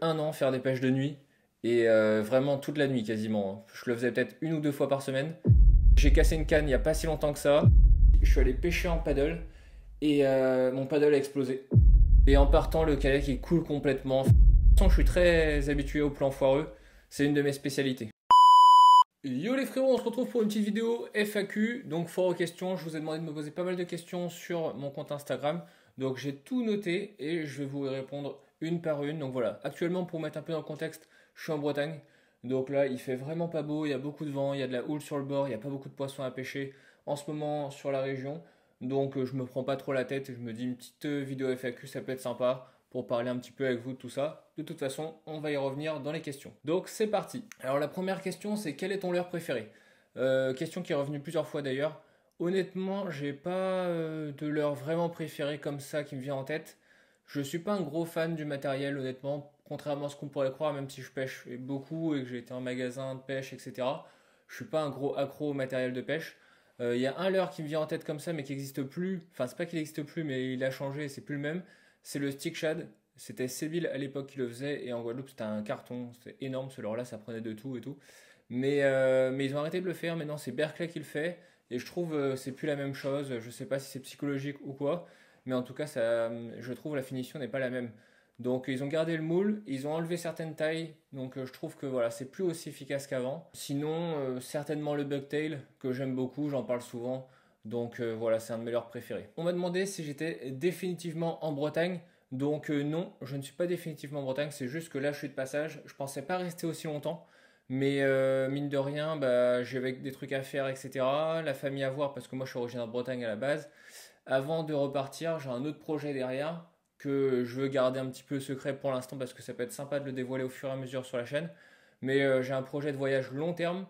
un an faire des pêches de nuit et vraiment toute la nuit quasiment, hein. Je le faisais peut-être une ou deux fois par semaine. J'ai cassé une canne il n'y a pas si longtemps que ça. Je suis allé pêcher en paddle et mon paddle a explosé. Et en partant, le kayak il coule complètement. De toute façon, je suis très habitué au plan foireux. C'est une de mes spécialités. Yo les frérots, on se retrouve pour une petite vidéo FAQ, donc foire aux questions. Je vous ai demandé de me poser pas mal de questions sur mon compte Instagram. Donc j'ai tout noté et je vais vous y répondre une par une. Donc voilà, actuellement pour mettre un peu dans le contexte, je suis en Bretagne. Donc là il fait vraiment pas beau, il y a beaucoup de vent, il y a de la houle sur le bord, il n'y a pas beaucoup de poissons à pêcher en ce moment sur la région. Donc je me prends pas trop la tête et je me dis une petite vidéo FAQ ça peut être sympa pour parler un petit peu avec vous de tout ça. De toute façon, on va y revenir dans les questions. Donc c'est parti. Alors la première question, c'est quel est ton leurre préféré? Question qui est revenue plusieurs fois d'ailleurs. Honnêtement, j'ai pas de leurre vraiment préféré comme ça qui me vient en tête. Je suis pas un gros fan du matériel, honnêtement, contrairement à ce qu'on pourrait croire, même si je pêche beaucoup et que j'ai été en magasin de pêche, etc. Je suis pas un gros accro au matériel de pêche. Il y a un leurre qui me vient en tête comme ça, mais qui n'existe plus. Enfin, c'est pas qu'il n'existe plus, mais il a changé, c'est plus le même. C'est le stick shad. C'était Séville à l'époque qui le faisait, et en Guadeloupe c'était un carton. C'était énorme, ce leurre-là, ça prenait de tout et tout. Mais ils ont arrêté de le faire, maintenant c'est Berkeley qui le fait, et je trouve c'est plus la même chose. Je sais pas si c'est psychologique ou quoi, mais en tout cas, je trouve la finition n'est pas la même. Donc ils ont gardé le moule, ils ont enlevé certaines tailles, donc je trouve que voilà, c'est plus aussi efficace qu'avant. Sinon, certainement le Bucktail, que j'aime beaucoup, j'en parle souvent, donc voilà, c'est un de mes leurs préférés. On m'a demandé si j'étais définitivement en Bretagne, donc non, je ne suis pas définitivement en Bretagne, c'est juste que là je suis de passage, je pensais pas rester aussi longtemps, mais mine de rien, bah, j'avais des trucs à faire, etc. La famille à voir, parce que moi je suis originaire de Bretagne à la base. Avant de repartir, j'ai un autre projet derrière que je veux garder un petit peu secret pour l'instant parce que ça peut être sympa de le dévoiler au fur et à mesure sur la chaîne. Mais j'ai un projet de voyage long terme,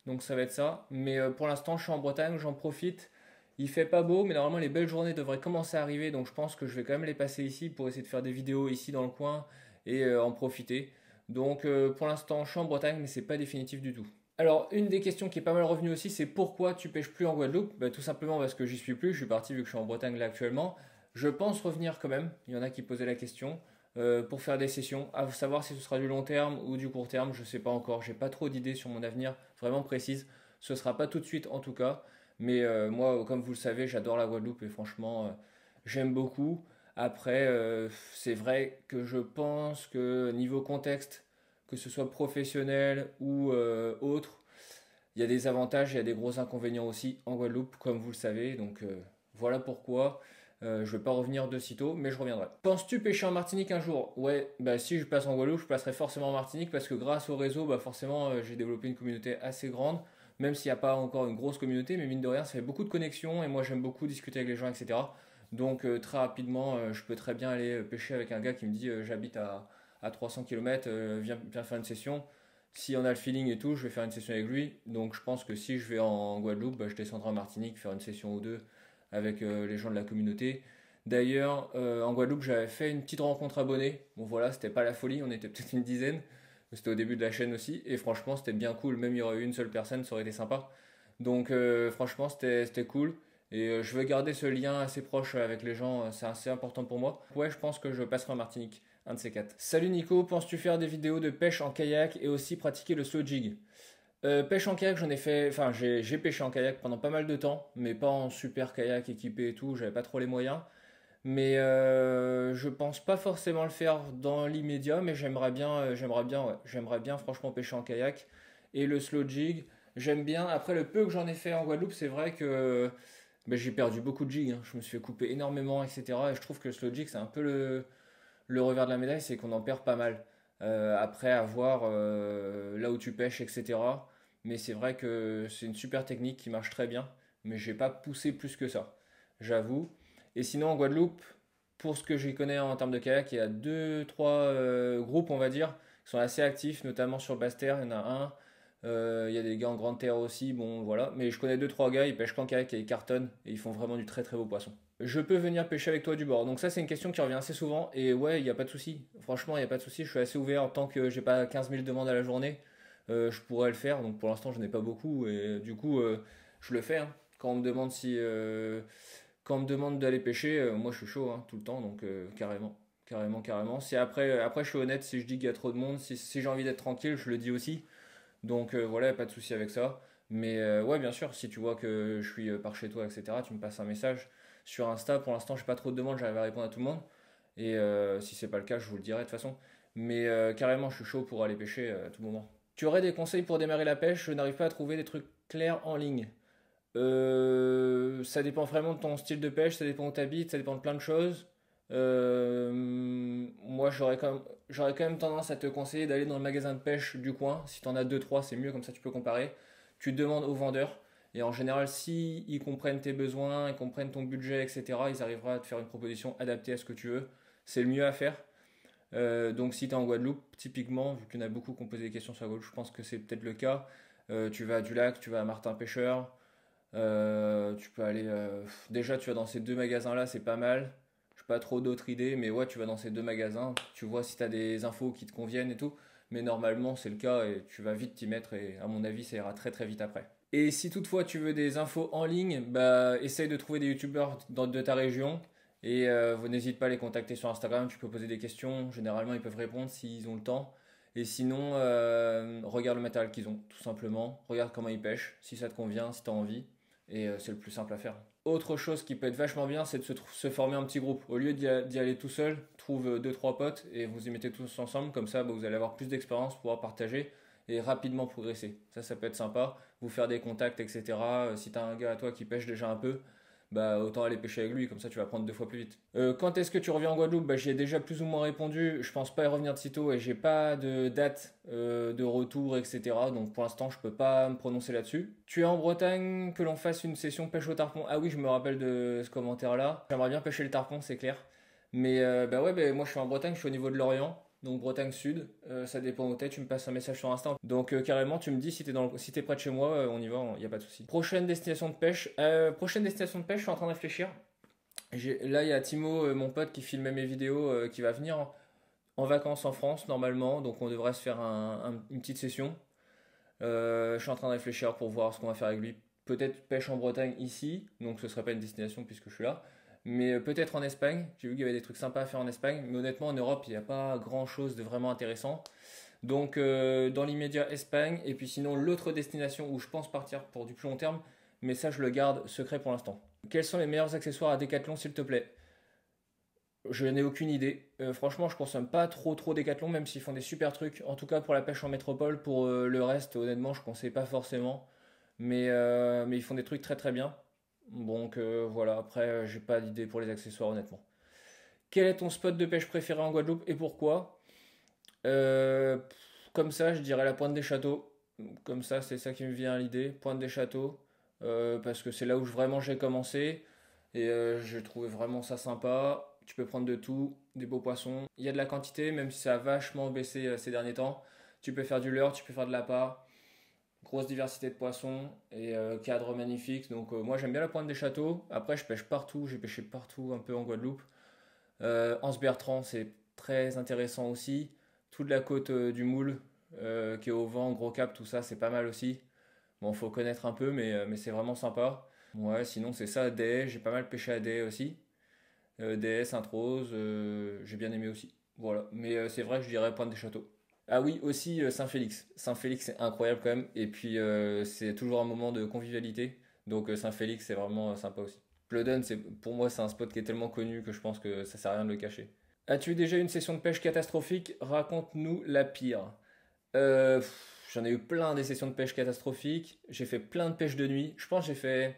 donc ça va être ça. Mais pour l'instant, je suis en Bretagne, j'en profite. Il fait pas beau, mais normalement les belles journées devraient commencer à arriver, donc je pense que je vais quand même les passer ici pour essayer de faire des vidéos ici dans le coin et en profiter. Donc pour l'instant, je suis en Bretagne, mais c'est pas définitif du tout. Alors, une des questions qui est pas mal revenue aussi, c'est pourquoi tu pêches plus en Guadeloupe? Bah, tout simplement parce que j'y suis plus, je suis parti vu que je suis en Bretagne là actuellement. Je pense revenir quand même, il y en a qui posaient la question, pour faire des sessions. À savoir si ce sera du long terme ou du court terme, je sais pas encore, j'ai pas trop d'idées sur mon avenir vraiment précises. Ce sera pas tout de suite en tout cas, mais moi, comme vous le savez, j'adore la Guadeloupe et franchement, j'aime beaucoup. Après, c'est vrai que je pense que niveau contexte, que ce soit professionnel ou autre, il y a des avantages et il y a des gros inconvénients aussi en Guadeloupe, comme vous le savez. Donc voilà pourquoi je ne vais pas revenir de sitôt, mais je reviendrai. Penses-tu pêcher en Martinique un jour? Ouais, bah si je passe en Guadeloupe, je passerai forcément en Martinique parce que grâce au réseau, bah forcément, j'ai développé une communauté assez grande, même s'il n'y a pas encore une grosse communauté, mais mine de rien, ça fait beaucoup de connexions et moi j'aime beaucoup discuter avec les gens, etc. Donc très rapidement, je peux très bien aller pêcher avec un gars qui me dit j'habite à 300 km, viens faire une session. Si on a le feeling et tout, je vais faire une session avec lui. Donc je pense que si je vais en Guadeloupe, bah, je descendrai en Martinique faire une session ou deux avec les gens de la communauté. D'ailleurs, en Guadeloupe, j'avais fait une petite rencontre abonnée. Bon voilà, c'était pas la folie, on était peut-être une dizaine. C'était au début de la chaîne aussi. Et franchement, c'était bien cool. Même il y aurait eu une seule personne, ça aurait été sympa. Donc franchement, c'était cool. Et je veux garder ce lien assez proche avec les gens, c'est assez important pour moi. Ouais, je pense que je passerai en Martinique, un de ces quatre. Salut Nico, penses-tu faire des vidéos de pêche en kayak et aussi pratiquer le slow jig? Pêche en kayak, j'en ai fait, enfin j'ai pêché en kayak pendant pas mal de temps, mais pas en super kayak équipé et tout, j'avais pas trop les moyens. Mais je pense pas forcément le faire dans l'immédiat, mais ouais, j'aimerais bien franchement pêcher en kayak. Et le slow jig, j'aime bien. Après le peu que j'en ai fait en Guadeloupe, c'est vrai que ben, j'ai perdu beaucoup de jigs, hein. Je me suis fait couper énormément, etc. Et je trouve que le slow jig, c'est un peu le revers de la médaille, c'est qu'on en perd pas mal. Après avoir là où tu pêches, etc. Mais c'est vrai que c'est une super technique qui marche très bien. Mais j'ai pas poussé plus que ça, j'avoue. Et sinon, en Guadeloupe, pour ce que j'y connais en termes de kayak, il y a deux, trois groupes, on va dire, qui sont assez actifs, notamment sur Basse-Terre. Il y en a un. Il y a des gars en Grande Terre aussi, bon voilà. Mais je connais deux, trois gars, ils pêchent qu'en kayak et ils cartonnent et ils font vraiment du très très beau poisson. Je peux venir pêcher avec toi du bord. Donc ça, c'est une question qui revient assez souvent. Et ouais, il n'y a pas de souci. Franchement, il n'y a pas de souci. Je suis assez ouvert. Tant que j'ai pas 15 000 demandes à la journée, je pourrais le faire. Donc pour l'instant, je n'ai pas beaucoup. Et du coup, je le fais, hein. Quand on me demande si... quand on me demande d'aller pêcher, moi je suis chaud, hein, tout le temps, donc carrément. Carrément, carrément. Si après je suis honnête, si je dis qu'il y a trop de monde, si j'ai envie d'être tranquille, je le dis aussi. Donc voilà, pas de souci avec ça. Mais ouais, bien sûr, si tu vois que je suis par chez toi, etc., tu me passes un message sur Insta. Pour l'instant, j'ai pas trop de demandes, j'arrive à répondre à tout le monde. Et si c'est pas le cas, je vous le dirai de toute façon. Mais carrément, je suis chaud pour aller pêcher à tout moment. Tu aurais des conseils pour démarrer la pêche? Je n'arrive pas à trouver des trucs clairs en ligne. Ça dépend vraiment de ton style de pêche, ça dépend où tu habites, ça dépend de plein de choses. Moi, j'aurais quand même tendance à te conseiller d'aller dans le magasin de pêche du coin. Si tu en as deux trois, c'est mieux, comme ça tu peux comparer. Tu demandes aux vendeurs. Et en général, si ils comprennent tes besoins, ils comprennent ton budget, etc., ils arriveront à te faire une proposition adaptée à ce que tu veux. C'est le mieux à faire. Donc si tu es en Guadeloupe, typiquement, vu qu'il y en a beaucoup qui ont posé des questions sur la Guadeloupe, je pense que c'est peut-être le cas. Tu vas à Dulac, tu vas à Martin Pêcheur, tu peux aller. Déjà, tu vas dans ces deux magasins-là, c'est pas mal. Je n'ai pas trop d'autres idées, mais ouais, tu vas dans ces deux magasins, tu vois si tu as des infos qui te conviennent et tout. Mais normalement, c'est le cas et tu vas vite t'y mettre et à mon avis, ça ira très très vite après. Et si toutefois tu veux des infos en ligne, bah essaye de trouver des youtubeurs de ta région et n'hésite pas à les contacter sur Instagram, tu peux poser des questions, généralement ils peuvent répondre s'ils ont le temps. Et sinon, regarde le matériel qu'ils ont, tout simplement. Regarde comment ils pêchent, si ça te convient, si tu as envie. Et c'est le plus simple à faire. Autre chose qui peut être vachement bien, c'est de se former un petit groupe. Au lieu d'y aller tout seul, trouve deux trois potes et vous y mettez tous ensemble. Comme ça, bah, vous allez avoir plus d'expérience, pouvoir partager et rapidement progresser. Ça peut être sympa. Vous faire des contacts, etc. Si tu as un gars à toi qui pêche déjà un peu, bah autant aller pêcher avec lui, comme ça tu vas prendre deux fois plus vite. Quand est-ce que tu reviens en Guadeloupe? Bah j'y ai déjà plus ou moins répondu, je pense pas y revenir de sitôt et j'ai pas de date de retour, etc. Donc pour l'instant je peux pas me prononcer là-dessus. Tu es en Bretagne, que l'on fasse une session pêche au tarpon? Ah oui, je me rappelle de ce commentaire-là. J'aimerais bien pêcher le tarpon, c'est clair. Mais bah ouais, bah, moi je suis en Bretagne, je suis au niveau de l'Orient. Donc Bretagne Sud, ça dépend où t'es, tu me passes un message sur Insta. Donc carrément, tu me dis si t'es près de chez moi, on y va, il n'y a pas de souci. Prochaine destination de pêche, je suis en train de réfléchir. Là, il y a Timo, mon pote, qui filmait mes vidéos, qui va venir en vacances en France normalement, donc on devrait se faire une petite session. Je suis en train de réfléchir pour voir ce qu'on va faire avec lui. Peut-être pêche en Bretagne ici, donc ce serait pas une destination puisque je suis là. Mais peut-être en Espagne. J'ai vu qu'il y avait des trucs sympas à faire en Espagne. Mais honnêtement, en Europe, il n'y a pas grand-chose de vraiment intéressant. Donc dans l'immédiat, Espagne. Et puis sinon, l'autre destination où je pense partir pour du plus long terme. Mais ça, je le garde secret pour l'instant. Quels sont les meilleurs accessoires à Decathlon, s'il te plaît? Je n'ai aucune idée. Franchement, je consomme pas trop Decathlon, même s'ils font des super trucs. En tout cas, pour la pêche en métropole, pour le reste, honnêtement, je ne conseille pas forcément. Mais ils font des trucs très très bien. Donc voilà, après, j'ai pas d'idée pour les accessoires, honnêtement. Quel est ton spot de pêche préféré en Guadeloupe et pourquoi? Euh, Comme ça, je dirais la Pointe des Châteaux. Comme ça, c'est ça qui me vient à l'idée. Pointe des Châteaux. Parce que c'est là où vraiment j'ai commencé. Et j'ai trouvé vraiment ça sympa. Tu peux prendre de tout, des beaux poissons. Il y a de la quantité, même si ça a vachement baissé ces derniers temps. Tu peux faire du leurre, tu peux faire de l'appât. Grosse diversité de poissons et cadre magnifique. Donc moi j'aime bien la Pointe des Châteaux. Après je pêche partout, j'ai pêché partout un peu en Guadeloupe. Anse Bertrand c'est très intéressant aussi. Toute la côte du Moule qui est au vent, Gros Cap, tout ça c'est pas mal aussi. Bon faut connaître un peu mais c'est vraiment sympa. Ouais sinon c'est ça, Des, j'ai pas mal pêché à Des aussi. Des, Sainte-Rose, j'ai bien aimé aussi. Voilà, mais c'est vrai que je dirais Pointe des Châteaux. Ah oui, aussi Saint-Félix. Saint-Félix, c'est incroyable quand même. Et puis, c'est toujours un moment de convivialité. Donc, Saint-Félix, c'est vraiment sympa aussi. Je le donne, pour moi, c'est un spot qui est tellement connu que je pense que ça sert à rien de le cacher. As-tu déjà eu une session de pêche catastrophique? Raconte-nous la pire. J'en ai eu plein des sessions de pêche catastrophiques. J'ai fait plein de pêches de nuit. Je pense que j'ai fait.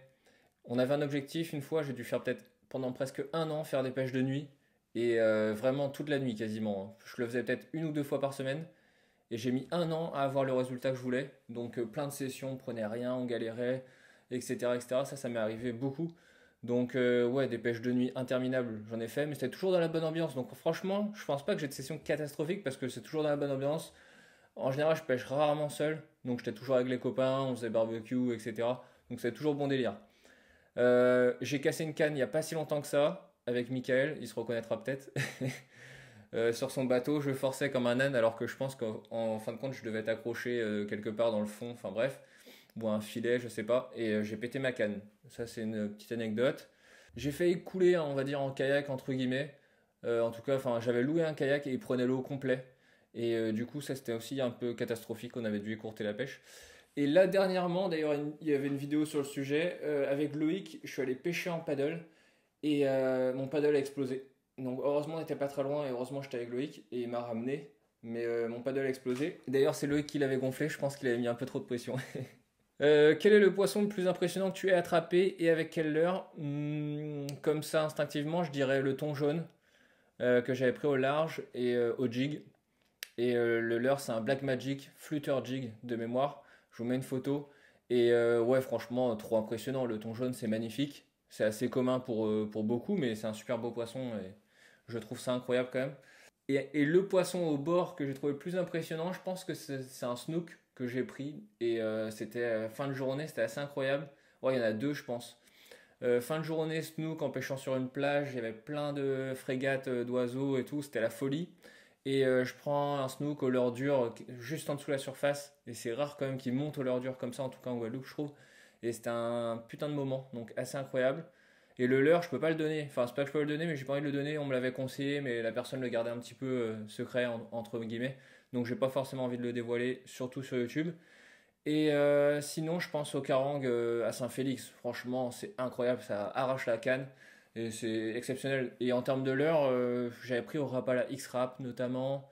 On avait un objectif une fois, j'ai dû faire peut-être pendant presque un an faire des pêches de nuit. Et vraiment toute la nuit quasiment. Je le faisais peut-être une ou deux fois par semaine. Et j'ai mis un an à avoir le résultat que je voulais. Donc plein de sessions, on prenait rien, on galérait, etc. etc. Ça m'est arrivé beaucoup. Donc ouais, des pêches de nuit interminables, j'en ai fait, mais c'était toujours dans la bonne ambiance. Donc franchement, je pense pas que j'ai de session catastrophique parce que c'est toujours dans la bonne ambiance. En général, je pêche rarement seul. Donc j'étais toujours avec les copains, on faisait barbecue, etc. Donc c'est toujours bon délire. J'ai cassé une canne il y a pas si longtemps que ça, avec Michael, il se reconnaîtra peut-être. Sur son bateau, je forçais comme un âne alors que je pense qu'en fin de compte, je devais être accroché quelque part dans le fond, enfin bref, ou un filet, je sais pas, et j'ai pété ma canne. Ça, c'est une petite anecdote. J'ai failli couler, hein, on va dire, en kayak, entre guillemets. En tout cas, enfin, j'avais loué un kayak et il prenait l'eau au complet. Et du coup, ça c'était aussi un peu catastrophique, on avait dû écourter la pêche. Et là, dernièrement, d'ailleurs, il y avait une vidéo sur le sujet. Avec Loïc, je suis allé pêcher en paddle et mon paddle a explosé. Donc, heureusement, on n'était pas très loin et heureusement, j'étais avec Loïc et il m'a ramené. Mais mon paddle a explosé. D'ailleurs, c'est Loïc qui l'avait gonflé, je pense qu'il avait mis un peu trop de pression. Quel est le poisson le plus impressionnant que tu aies attrapé et avec quelle leurre? Comme ça, instinctivement, je dirais le thon jaune que j'avais pris au large et au jig. Et le leurre, c'est un Black Magic Flutter Jig de mémoire. Je vous mets une photo. Et ouais, franchement, trop impressionnant. Le thon jaune, c'est magnifique. C'est assez commun pour beaucoup, mais c'est un super beau poisson et je trouve ça incroyable quand même. Et le poisson au bord que j'ai trouvé le plus impressionnant, je pense que c'est un snook que j'ai pris. Et c'était fin de journée, c'était assez incroyable. Ouais, il y en a deux, je pense. Fin de journée, snook en pêchant sur une plage, il y avait plein de frégates d'oiseaux et tout, c'était la folie. Et je prends un snook au leurre dur juste en dessous de la surface. Et c'est rare quand même qu'il monte au leurre dur comme ça, en tout cas en Guadeloupe, je trouve. Et c'était un putain de moment, donc assez incroyable. Et le leurre, je peux pas le donner. Enfin, c'est pas que je peux le donner, mais j'ai pas envie de le donner. On me l'avait conseillé, mais la personne le gardait un petit peu secret, entre guillemets. Donc j'ai pas forcément envie de le dévoiler, surtout sur YouTube. Et sinon, je pense au Karang à Saint-Félix. Franchement, c'est incroyable, ça arrache la canne et c'est exceptionnel. Et en termes de leurre, j'avais pris au Rapala X-Rap notamment.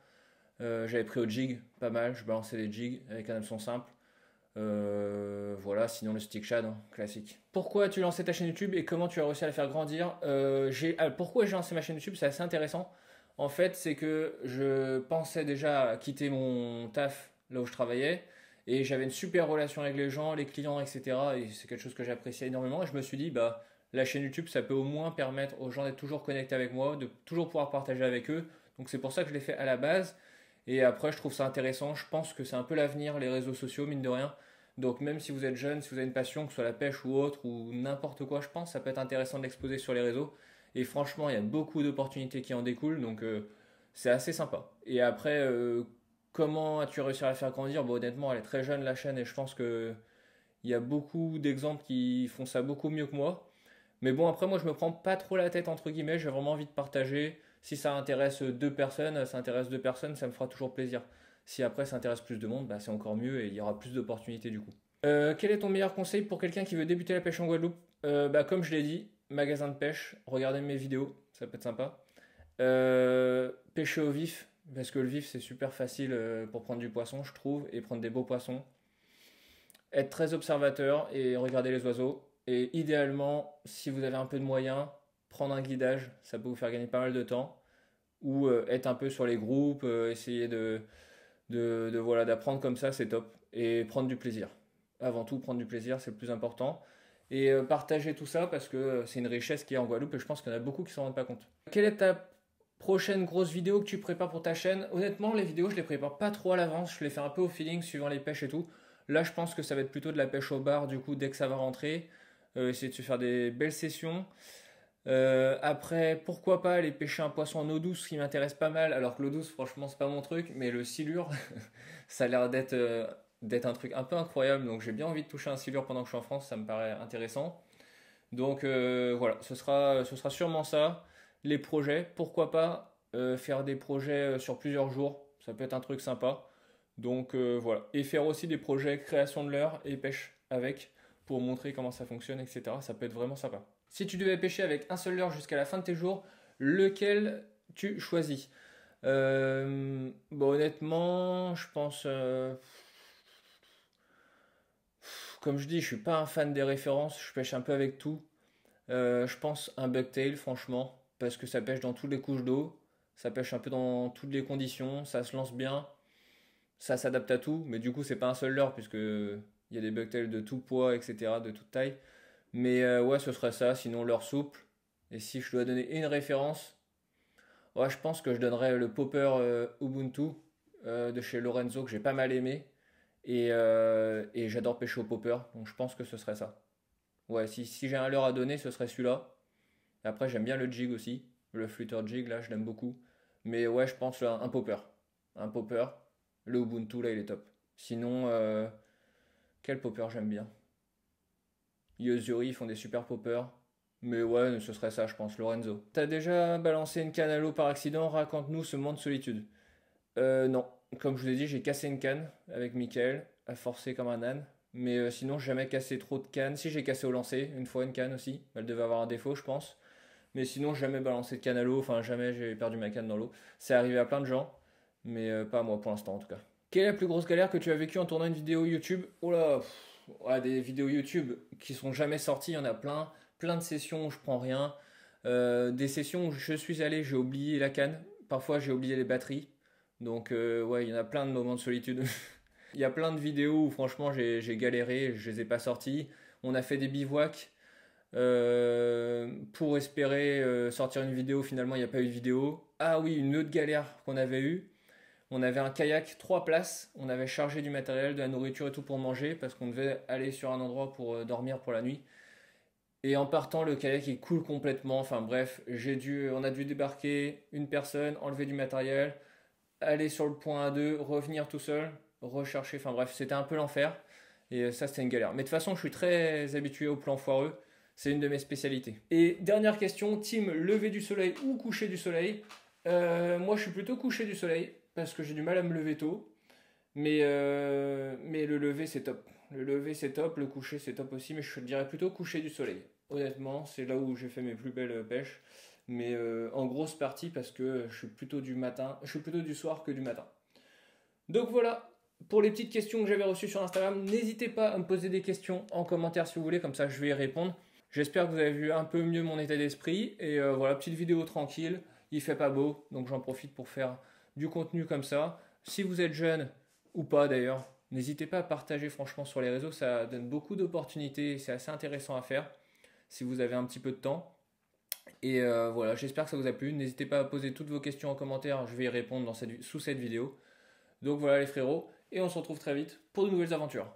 J'avais pris au jig, pas mal. Je balançais des jigs avec un hameçon simple. Voilà, sinon le stick shad, hein, classique. Pourquoi as-tu lancé ta chaîne YouTube et comment tu as réussi à la faire grandir? Pourquoi j'ai lancé ma chaîne YouTube? C'est assez intéressant. En fait, c'est que je pensais déjà à quitter mon taf là où je travaillais et j'avais une super relation avec les gens, les clients, etc. Et c'est quelque chose que j'appréciais énormément. Et je me suis dit, bah, la chaîne YouTube, ça peut au moins permettre aux gens d'être toujours connectés avec moi, de toujours pouvoir partager avec eux. Donc c'est pour ça que je l'ai fait à la base. Et après, je trouve ça intéressant. Je pense que c'est un peu l'avenir, les réseaux sociaux, mine de rien. Donc même si vous êtes jeune, si vous avez une passion, que ce soit la pêche ou autre, ou n'importe quoi, je pense que ça peut être intéressant de l'exposer sur les réseaux. Et franchement, il y a beaucoup d'opportunités qui en découlent, donc c'est assez sympa. Et après, comment as-tu réussi à la faire grandir? Bon, honnêtement, elle est très jeune la chaîne, et je pense que il y a beaucoup d'exemples qui font ça beaucoup mieux que moi. Mais bon, après, moi, je me prends pas trop la tête, entre guillemets, j'ai vraiment envie de partager. Si ça intéresse deux personnes, ça intéresse deux personnes, ça me fera toujours plaisir. Si après ça intéresse plus de monde, bah, c'est encore mieux et il y aura plus d'opportunités du coup. Quel est ton meilleur conseil pour quelqu'un qui veut débuter la pêche en Guadeloupe? Bah, comme je l'ai dit, magasin de pêche, regardez mes vidéos, ça peut être sympa. Pêcher au vif, parce que le vif c'est super facile pour prendre du poisson, je trouve, et prendre des beaux poissons. Être très observateur et regarder les oiseaux. Et idéalement, si vous avez un peu de moyens, prendre un guidage, ça peut vous faire gagner pas mal de temps. Ou être un peu sur les groupes, essayer voilà, d'apprendre comme ça, c'est top. Et prendre du plaisir. Avant tout, prendre du plaisir, c'est le plus important. Et partager tout ça parce que c'est une richesse qui est en Guadeloupe et je pense qu'il y en a beaucoup qui ne s'en rendent pas compte. Quelle est ta prochaine grosse vidéo que tu prépares pour ta chaîne? Honnêtement, les vidéos, je les prépare pas trop à l'avance. Je les fais un peu au feeling, suivant les pêches et tout. Là, je pense que ça va être plutôt de la pêche au bar, du coup, dès que ça va rentrer. Essayer de se faire des belles sessions. Après, pourquoi pas aller pêcher un poisson en eau douce qui m'intéresse pas mal, alors que l'eau douce, franchement, c'est pas mon truc, mais le silure, ça a l'air d'être un truc un peu incroyable, donc j'ai bien envie de toucher un silure pendant que je suis en France, ça me paraît intéressant. Donc voilà, ce sera sûrement ça. Les projets, pourquoi pas faire des projets sur plusieurs jours, ça peut être un truc sympa. Donc voilà, et faire aussi des projets création de leurre et pêche avec pour montrer comment ça fonctionne, etc. Ça peut être vraiment sympa. Si tu devais pêcher avec un seul leurre jusqu'à la fin de tes jours, lequel tu choisis? Bon, honnêtement, je pense, comme je dis, je suis pas un fan des références, je pêche un peu avec tout. Je pense un bucktail, franchement, parce que ça pêche dans toutes les couches d'eau, ça pêche un peu dans toutes les conditions, ça se lance bien, ça s'adapte à tout, mais du coup, c'est pas un seul leurre, puisque il y a des bucktails de tout poids, etc., de toute taille. Mais ouais, ce serait ça, sinon leurre souple. Et si je dois donner une référence, ouais, je pense que je donnerais le popper Ubuntu de chez Lorenzo, que j'ai pas mal aimé. Et j'adore pêcher au popper, donc je pense que ce serait ça. Ouais, si j'ai un leurre à donner, ce serait celui-là. Après, j'aime bien le jig aussi. Le flutter jig, là, je l'aime beaucoup. Mais ouais, je pense un popper. Un popper. Le Ubuntu, là, il est top. Sinon, quel popper j'aime bien? Yozuri, ils font des super poppers. Mais ouais, ce serait ça, je pense, Lorenzo. T'as déjà balancé une canne à l'eau par accident? Raconte-nous ce moment de solitude. Non. Comme je vous ai dit, j'ai cassé une canne avec Michael, à forcer comme un âne. Mais sinon, j'ai jamais cassé trop de cannes. Si, j'ai cassé au lancer, une fois une canne aussi. Elle devait avoir un défaut, je pense. Mais sinon, jamais balancé de canne à l'eau. Enfin, jamais j'ai perdu ma canne dans l'eau. C'est arrivé à plein de gens, mais pas à moi pour l'instant en tout cas. Quelle est la plus grosse galère que tu as vécue en tournant une vidéo YouTube? Oh là, ouais, des vidéos YouTube qui sont jamais sorties, il y en a plein. Plein de sessions où je prends rien. Des sessions où je suis allé, j'ai oublié la canne. Parfois, j'ai oublié les batteries. Donc, ouais, il y en a plein de moments de solitude. Il y a plein de vidéos où franchement j'ai galéré, je les ai pas sorties. On a fait des bivouacs pour espérer sortir une vidéo. Finalement, il n'y a pas eu de vidéo. Ah oui, une autre galère qu'on avait eue. On avait un kayak, 3 places. On avait chargé du matériel, de la nourriture et tout pour manger parce qu'on devait aller sur un endroit pour dormir pour la nuit. Et en partant, le kayak il coule complètement. Enfin bref, on a dû débarquer une personne, enlever du matériel, aller sur le point A2, revenir tout seul, rechercher. Enfin bref, c'était un peu l'enfer. Et ça, c'était une galère. Mais de toute façon, je suis très habitué au plan foireux. C'est une de mes spécialités. Et dernière question, team lever du soleil ou coucher du soleil? Moi, je suis plutôt coucher du soleil parce que j'ai du mal à me lever tôt. Mais le lever, c'est top. Le lever, c'est top. Le coucher, c'est top aussi. Mais je dirais plutôt coucher du soleil. Honnêtement, c'est là où j'ai fait mes plus belles pêches. Mais en grosse partie parce que je suis plutôt du matin. Je suis plutôt du soir que du matin. Donc voilà, pour les petites questions que j'avais reçues sur Instagram, n'hésitez pas à me poser des questions en commentaire si vous voulez, comme ça je vais y répondre. J'espère que vous avez vu un peu mieux mon état d'esprit. Et voilà, petite vidéo tranquille, il fait pas beau, donc j'en profite pour faire du contenu comme ça. Si vous êtes jeune, ou pas d'ailleurs, n'hésitez pas à partager franchement sur les réseaux, ça donne beaucoup d'opportunités, c'est assez intéressant à faire si vous avez un petit peu de temps. Et voilà, j'espère que ça vous a plu. N'hésitez pas à poser toutes vos questions en commentaire, je vais y répondre sous cette vidéo. Donc voilà les frérots, et on se retrouve très vite pour de nouvelles aventures.